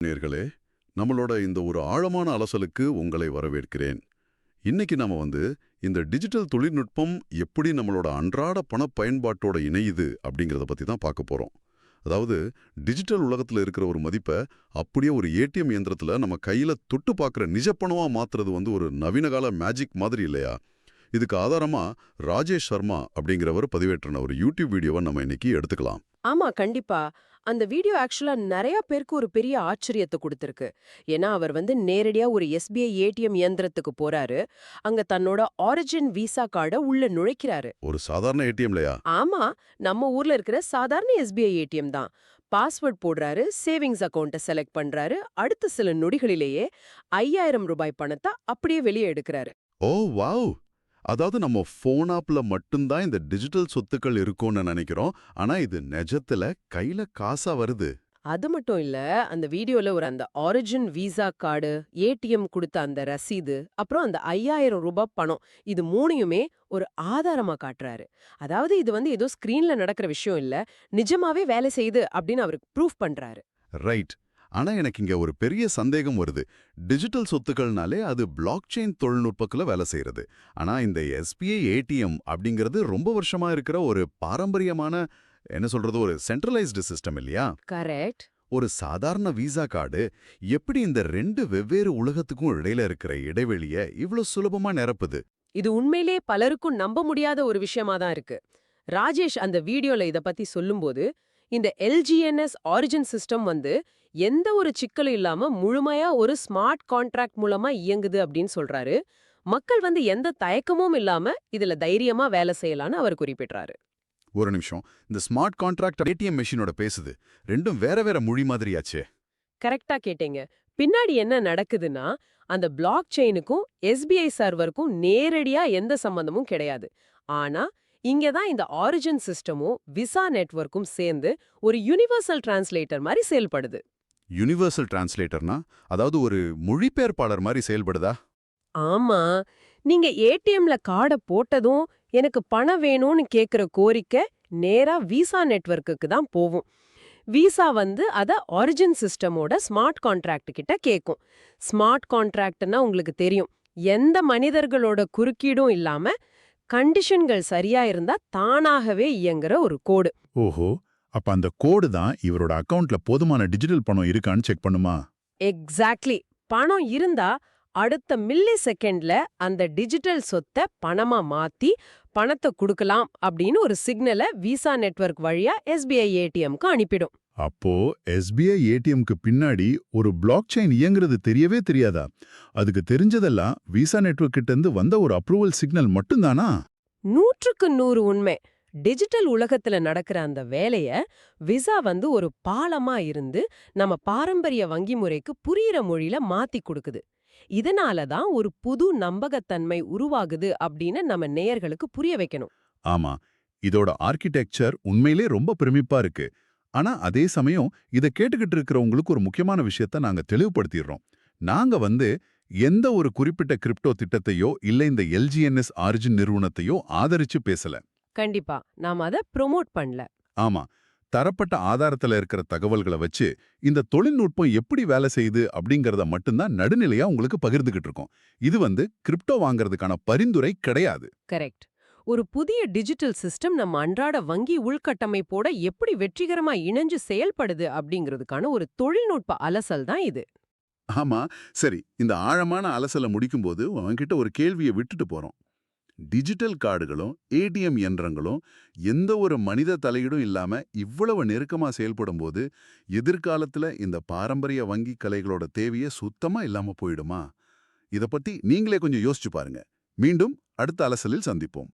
நேயர்களே, நம்மளோட இந்த ஒரு ஆழமான அலசலுக்கு உங்களை வரவேற்கிறேன். இன்னைக்கு நாம இந்த டிஜிட்டல் தொழில்நுட்பம் எப்படி நம்மளோட அன்றாட பண பயன்பாட்டோட இணையுது அப்படிங்கிறத பத்தி தான் பார்க்க போறோம். அதாவது டிஜிட்டல் உலகத்துல இருக்கிற ஒரு மதிப்பை அப்படியே ஒரு ஏடிஎம் இயந்திரத்துல நம்ம கையில தொட்டு பார்க்குற நிஜ பணமா மாத்துறது ஒரு நவீனகால மேஜிக் மாதிரி இல்லையா? இதுக்கு ஆதாரமா ராஜேஷ் சர்மா அப்படிங்கிறவர் பதிவேற்றின ஒரு யூடியூப் வீடியோவை நம்ம இன்னைக்கு எடுத்துக்கலாம். ஆமா, கண்டிப்பா. அந்த வீடியோ ஆக்சுவலா நெறைய பேருக்கு ஒரு பெரிய ஆச்சரியத்த குடுத்திருக்கு. ஏன்னா, அவர் நேரடியா ஒரு எஸ்பிஐ ஏடிஎம் இயந்திரத்துக்கு போறாரு. அங்க தன்னோட ஆரிஜின் விசா கார்ட உள்ள நுழைக்கிறாரு. ஒரு சாதாரண ஏடிஎம்லையா? ஆமா, நம்ம ஊர்ல இருக்கிற சாதாரண எஸ்பிஐ ஏடிஎம் தான். பாஸ்வேர்ட் போடுறாரு, சேவிங்ஸ் அக்கவுண்ட்ட செலக்ட் பண்றாரு. அடுத்த சில நொடிகளிலேயே ரூபாய் 5000 பணத்த அப்படியே வெளியே எடுக்கிறாரு. ஓ வாவ்! அதாவது நம்ம ஃபோன் ஆப்ல மட்டும்தான் இந்த டிஜிட்டல் சொத்துக்கள் இருக்கும்னு நினைக்கிறோம். ஆனா இது நிஜத்துல கையில காசா வருது. அது மட்டும் இல்ல, அந்த வீடியோல அந்த ஆரிஜின் விசா கார்டு, ஏடிஎம் குடுத்த அந்த ரசீது, அப்புறம் அந்த ரூபாய் 5000 பணம், இது மூணையுமே ஒரு ஆதாரமா காட்டுறாரு. அதாவது இது ஏதோ ஸ்கிரீன்ல நடக்கிற விஷயம் இல்ல, நிஜமாவே வேலை செய்யுது அப்படின்னு அவருக்கு ப்ரூஃப் பண்றாரு. ரைட். ஆனா எனக்கு இங்க ஒரு பெரிய சந்தேகம் வருது. டிஜிட்டல் சொத்துக்கள்னாலே அது பிளாக் செயின் தொழில்நுட்பத்துல வேலை செய்யறது. ஆனா இந்த எஸ்பிஐ ஏடிஎம் அப்படிங்கிறது ரொம்ப வருஷமா இருக்கிற ஒரு பாரம்பரியமான என்ன சொல்றது ஒரு சென்ட்ரலைஸ்டு சிஸ்டம் இல்லையா? கரெக்ட். ஒரு சாதாரண விசா கார்டு எப்படி இந்த ரெண்டு வெவ்வேறு உலகத்துக்கும் இடையில இருக்கிற இடைவெளிய இவ்ளோ சுலபமா நிரப்புது? இது உண்மையிலே பலருக்கும் நம்ப முடியாத ஒரு விஷயமா தான் இருக்கு. ராஜேஷ் அந்த வீடியோல இத பத்தி சொல்லும்போது, இந்த எல்ஜிஎன்எஸ் ஆரிஜின் சிஸ்டம் எந்த ஒரு சிக்கலும் இல்லாம முழுமையா ஒரு ஸ்மார்ட் கான்ட்ராக்ட் மூலமா இயங்குது அப்படின்னு சொல்றாரு. மக்கள் எந்த தயக்கமும் இல்லாம இதுல தைரியமா வேலை செய்யலான்னு அவர் குறிப்பிடுறாரு. ஒரு நிமிஷம். இந்த ஸ்மார்ட் கான்ட்ராக்ட் ஏடிஎம் மெஷினோட பேசுது. ரெண்டும் வேற வேற மொழி மாதிரியாச்சே. கரெக்டா கேட்டீங்க. பின்னாடி என்ன நடக்குதுன்னா, அந்த பிளாக் செயினுக்கும் எஸ்பிஐ சர்வருக்கும் நேரடியா எந்த சம்பந்தமும் கிடையாது. ஆனா, இங்க தான் இந்த ஆரிஜின் சிஸ்டமும் விசா நெட்வொர்க்கும் சேர்ந்து ஒரு யுனிவர்சல் டிரான்ஸ்லேட்டர் மாதிரி செயல்படுது. யுனிவர்சல் டிரான்ஸ்லேட்டர்னா அதாவது ஒரு மொழிபெயர்ப்பாளர் மாதிரி செயல்படுதா? ஆமா, நீங்க ஏடிஎம்ல கார்ட போட்டதும் எனக்கு பணம் வேணும்னு கேக்குற கோரிக்கை நேரா விசா நெட்வொர்க்குக்கு தான் போகும். விசா அத ஆரிஜின் சிஸ்டமோட ஸ்மார்ட் கான்ட்ராக்ட் கிட்ட கேக்கும். ஸ்மார்ட் கான்ட்ராக்ட்னா உங்களுக்கு தெரியும். எந்த மனிதர்களோட குறுக்கீடும் இல்லாம கண்டிஷன்கள் சரியா இருந்தா தானாகவே இயங்குற ஒரு கோடு. ஓஹோ! அப்ப அந்த கோடு தான் இவரோட அக்கவுண்ட்ல போதுமான டிஜிட்டல் பணம் இருக்கான்னு செக் பண்ணுமா? எக்ஸாக்ட்லி. பணம் இருந்தா அடுத்த மில்லி செகண்ட்ல அந்த டிஜிட்டல் சொத்தை பணமா மாத்தி பணத்தை குடுக்கலாம் அப்படின்னு ஒரு சிக்னலை விசா நெட்வொர்க் வழியா எஸ்பிஐ ஏடிஎம்க்கு அனுப்பிடும். அப்போ எஸ்பிஐ ஏடிஎம்க்கு பின்னாடி ஒரு பிளாக் செயின் இயங்குறது தெரியவே தெரியாதா? அதுக்கு தெரிஞ்சதெல்லாம் விசா நெட்வொர்க் கிட்ட இருந்து வந்த ஒரு அப்ரூவல் சிக்னல் மட்டும்தானா? 100% உண்மை. டிஜிட்டல் உலகத்துல நடக்கிற அந்த வேலைய விசா ஒரு பாலமா இருந்து நம்ம பாரம்பரிய வங்கி முறைக்கு புரியிற மொழியில மாத்தி கொடுக்குது. இதனால தான் ஒரு புது நம்பகத்தன்மை உருவாகுது அப்படின்னு நம்ம நேயர்களுக்கு புரிய வைக்கணும். ஆமா, இதோட ஆர்க்கிடெக்சர் உண்மையிலே ரொம்ப பிரமிப்பா இருக்கு. ஆனா அதே சமயம் இத கேட்டுக்கிட்டு இருக்கிறவங்களுக்கு ஒரு முக்கியமான விஷயத்த நாங்க தெளிவுபடுத்திடுறோம். நாங்க எந்த ஒரு குறிப்பிட்ட கிரிப்டோ திட்டத்தையோ இல்ல இந்த எல்ஜிஎன்எஸ் ஆரிஜின் நிறுவனத்தையோ ஆதரிச்சு பேசல. கண்டிப்பா நாம அத ப்ரோமோட் பண்ணல. ஆமா, தரப்பட்ட ஆதாரத்துல இருக்கிற தகவல்களை வச்சு இந்த தொழில்நுட்பம் எப்படி வேலை செய்யுது அப்படிங்கறத மட்டும்தான் நடுநிலையா உங்களுக்கு பகிர்ந்துகிட்டு இருக்கோம். இது கிரிப்டோ வாங்குறதுக்கான பரிந்துரை கிடையாது. கரெக்ட். ஒரு புதிய டிஜிட்டல் சிஸ்டம் நம்ம அன்றாட வங்கி உள்கட்டமைப்போட எப்படி வெற்றிகரமா இணைஞ்சு செயல்படுது அப்படிங்கிறதுக்கான ஒரு தொழில்நுட்ப அலசல் தான் இது. ஆமா. சரி, இந்த ஆழமான அலசலை முடிக்கும்போது உன்கிட்ட ஒரு கேள்வியை விட்டுட்டு போறோம். டிஜிட்டல் கார்டுகளும் ஏடிஎம் இயந்திரங்களும் எந்த ஒரு மனித தலையீடும் இல்லாம இவ்வளவு நெருக்கமா செயல்படும் போது எதிர்காலத்துல இந்த பாரம்பரிய வங்கி கலைகளோட தேவையே சுத்தமா இல்லாம போயிடுமா? இத பத்தி நீங்களே கொஞ்சம் யோசிச்சு பாருங்க. மீண்டும் அடுத்த அலசலில் சந்திப்போம்.